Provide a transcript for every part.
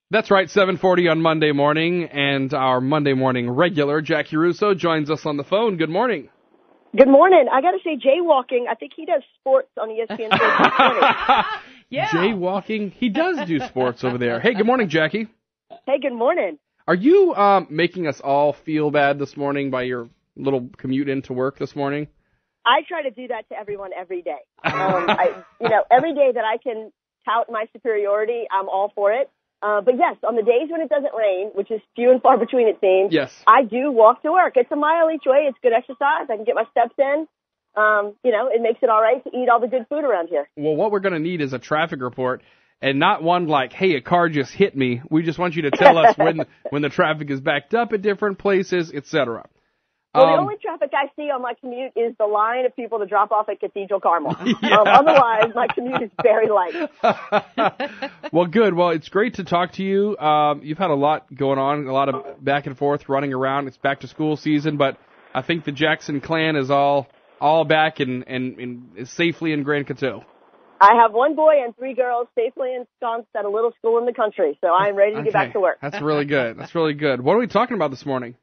That's right, 7:40 on Monday morning, and our Monday morning regular, Jaci Russo, joins us on the phone. Good morning. Good morning. I got to say, jaywalking, I think he does sports on ESPN. Yeah. Jaywalking? He does do sports over there. Hey, good morning, Jackie. Hey, good morning. Are you making us all feel bad this morning by your little commute into work this morning? I try to do that to everyone every day. Every day that I can tout my superiority, I'm all for it. But yes, on the days when it doesn't rain, which is few and far between it seems, yes, I do walk to work. It's a mile each way. It's good exercise. I can get my steps in. It makes it all right to eat all the good food around here. Well, what we're going to need is a traffic report, and not one like, hey, a car just hit me. We just want you to tell us when the traffic is backed up at different places, etc. Well, the only traffic I see on my commute is the line of people to drop off at Cathedral Carmel. Yeah. Otherwise, my commute is very light. Well, good. Well, it's great to talk to you. You've had a lot going on, a lot of back and forth running around. It's back to school season, but I think the Jackson clan is all back and is safely in Grand Coteau. I have one boy and 3 girls safely ensconced at a little school in the country, so I'm ready to get back to work. That's really good. That's really good. What are we talking about this morning?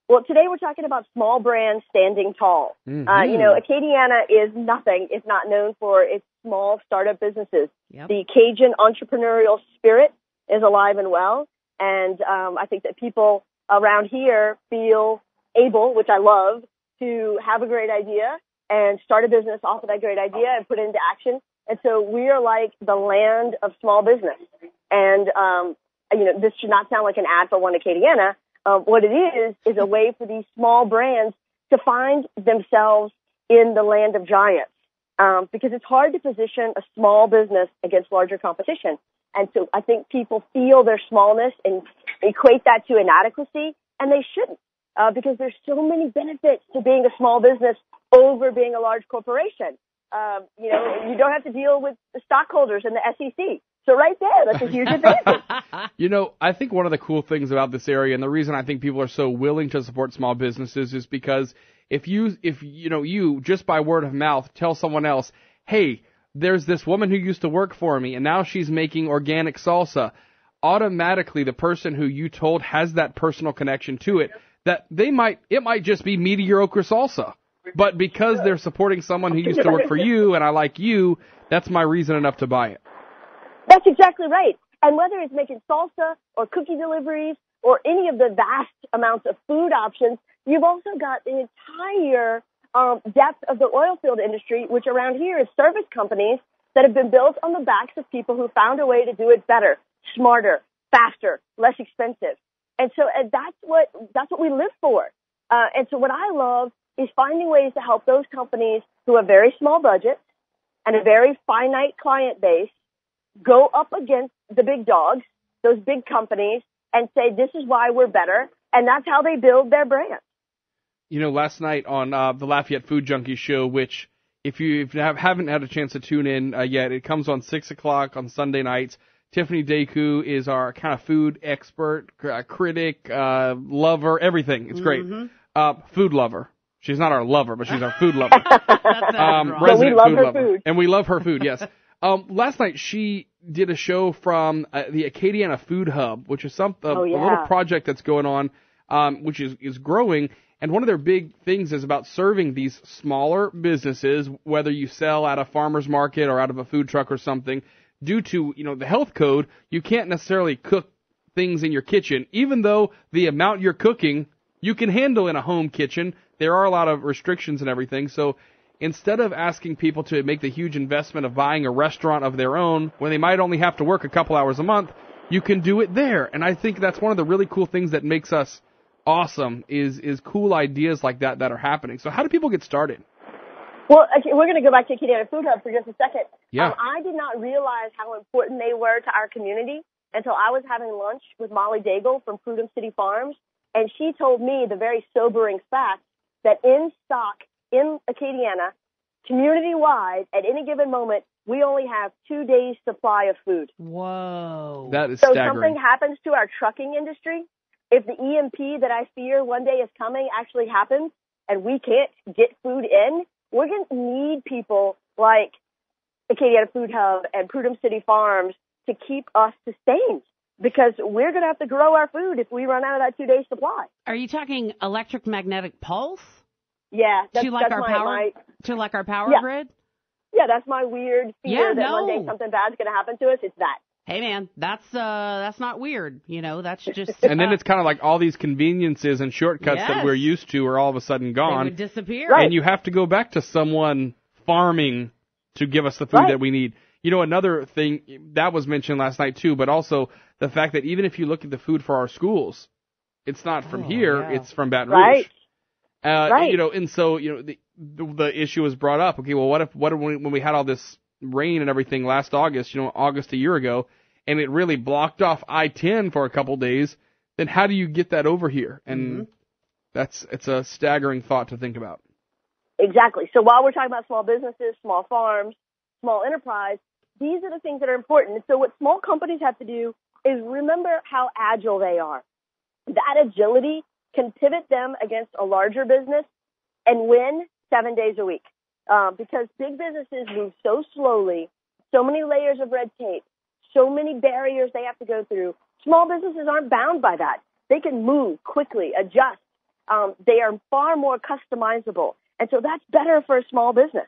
Well, today we're talking about small brands standing tall. Mm-hmm. Acadiana is nothing if not known for its small startup businesses. Yep. The Cajun entrepreneurial spirit is alive and well, and I think that people around here feel able, which I love, to have a great idea and start a business off of that great idea and put it into action. And so we are like the land of small business. And, this should not sound like an ad for One Acadiana. What it is a way for these small brands to find themselves in the land of giants. Because it's hard to position a small business against larger competition. And so I think people feel their smallness and equate that to inadequacy, and they shouldn't. Because there's so many benefits to being a small business over being a large corporation. You don't have to deal with the stockholders and the SEC. So right there, that's a huge advantage. I think one of the cool things about this area, and the reason I think people are so willing to support small businesses, is because if you just by word of mouth tell someone else, hey, there's this woman who used to work for me, and now she's making organic salsa, automatically the person who you told has that personal connection to it, that it might just be mediocre salsa. But because they're supporting someone who used to work for you, and I like you, that's my reason enough to buy it. That's exactly right. And whether it's making salsa or cookie deliveries or any of the vast amounts of food options, you've also got the entire depth of the oil field industry, which around here is service companies that have been built on the backs of people who found a way to do it better, smarter, faster, less expensive. And so that's what we live for. And so what I love is finding ways to help those companies who have very small budgets and a very finite client base go up against the big dogs, those big companies, and say, this is why we're better, and that's how they build their brand. Last night on the Lafayette Food Junkie show, which if you haven't had a chance to tune in yet, it comes on 6 o'clock on Sunday nights. Tiffany Deku is our kind of food expert, critic, lover, everything. It's great. Food lover. She's not our lover, but she's our food lover. But we love her food. And we love her food, yes. Last night she did a show from the Acadiana Food Hub, which is a little project that's going on, which is growing. And one of their big things is about serving these smaller businesses, whether you sell at a farmer's market or out of a food truck or something. Due to the health code, you can't necessarily cook things in your kitchen, even though the amount you're cooking you can handle in a home kitchen. There are a lot of restrictions and everything, so instead of asking people to make the huge investment of buying a restaurant of their own when they might only have to work a couple hours a month, you can do it there. And I think that's one of the really cool things that makes us awesome is cool ideas like that are happening. So how do people get started? Well, we're going to go back to Acadiana Food Hub for just a second. Yeah. I did not realize how important they were to our community until I was having lunch with Molly Daigle from Prudhoe City Farms, and she told me the very sobering fact that in stock in Acadiana, community-wide, at any given moment, we only have 2 days' supply of food. Whoa. That is so staggering. Something happens to our trucking industry, if the EMP that I fear one day is coming actually happens and we can't get food in, we're going to need people like Acadiana Food Hub and Prudhoe City Farms to keep us sustained. because we're going to have to grow our food if we run out of that 2-day supply. Are you talking electric magnetic pulse? Yeah. To like our power grid? Yeah, that's my weird fear that one day something bad's going to happen to us. It's that. Hey, man, that's not weird. That's just... And then it's kind of like all these conveniences and shortcuts that we're used to are all of a sudden gone. They would disappear. Right. And you have to go back to someone farming to give us the food that we need. Another thing that was mentioned last night too, but also the fact that even if you look at the food for our schools, it's not from here, it's from Baton Rouge. Right. And so, the issue was brought up. Okay, well, what if when we had all this rain and everything last August, August a year ago, and it really blocked off I-10 for a couple days, then how do you get that over here? And it's a staggering thought to think about. Exactly. So while we're talking about small businesses, small farms, small enterprise, these are the things that are important. And so what small companies have to do is remember how agile they are. That agility can pivot them against a larger business and win 7 days a week. Because big businesses move so slowly, so many layers of red tape, so many barriers they have to go through. Small businesses aren't bound by that. They can move quickly, adjust. They are far more customizable. And so that's better for a small business.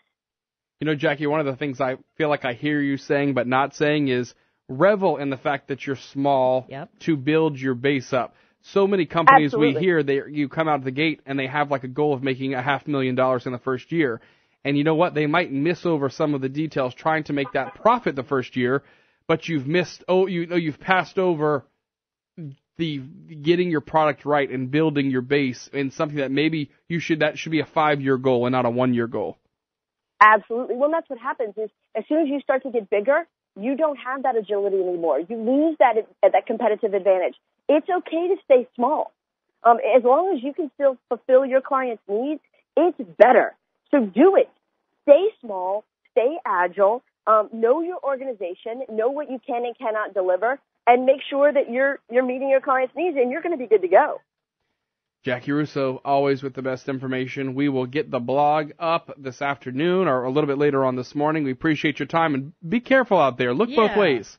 Jackie, one of the things I feel like I hear you saying but not saying is revel in the fact that you're small to build your base up. So many companies we hear, you come out of the gate and they have like a goal of making $500,000 in the first year. And you know what? They might miss over some of the details trying to make that profit the first year, but you've you've passed over the getting your product right and building your base in something that maybe that should be a 5-year goal and not a 1-year goal. Absolutely. Well, that's what happens is as soon as you start to get bigger, you don't have that agility anymore. You lose that competitive advantage. It's okay to stay small. As long as you can still fulfill your clients' needs, it's better. So do it. Stay small, stay agile, know your organization, know what you can and cannot deliver, and make sure that you're meeting your clients' needs, and you're going to be good to go. Jaci Russo, always with the best information. We will get the blog up this afternoon or a little bit later on this morning. We appreciate your time, and be careful out there. Look both ways.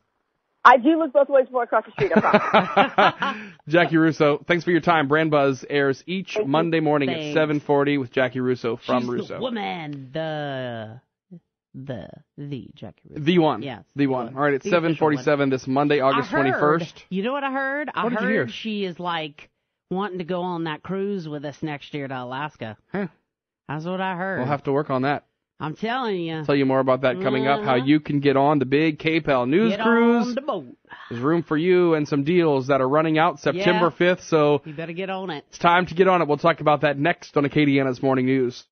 I do look both ways before I cross the street, I promise. Jaci Russo, thanks for your time. Brandbuzz airs each Monday morning at 7:40 with Jaci Russo from She's Russo. The woman, the Jaci Russo. The one. Yes. The one. All right, it's 7:47 this Monday, August 21st. You know what I heard? What did you hear? She is like wanting to go on that cruise with us next year to Alaska. Huh. That's what I heard. We'll have to work on that. I'm telling you. I'll tell you more about that coming up, how you can get on the big KPEL News Cruise. On the boat. There's room for you and some deals that are running out September 5th, so you better get on it. It's time to get on it. We'll talk about that next on Acadiana's Morning News.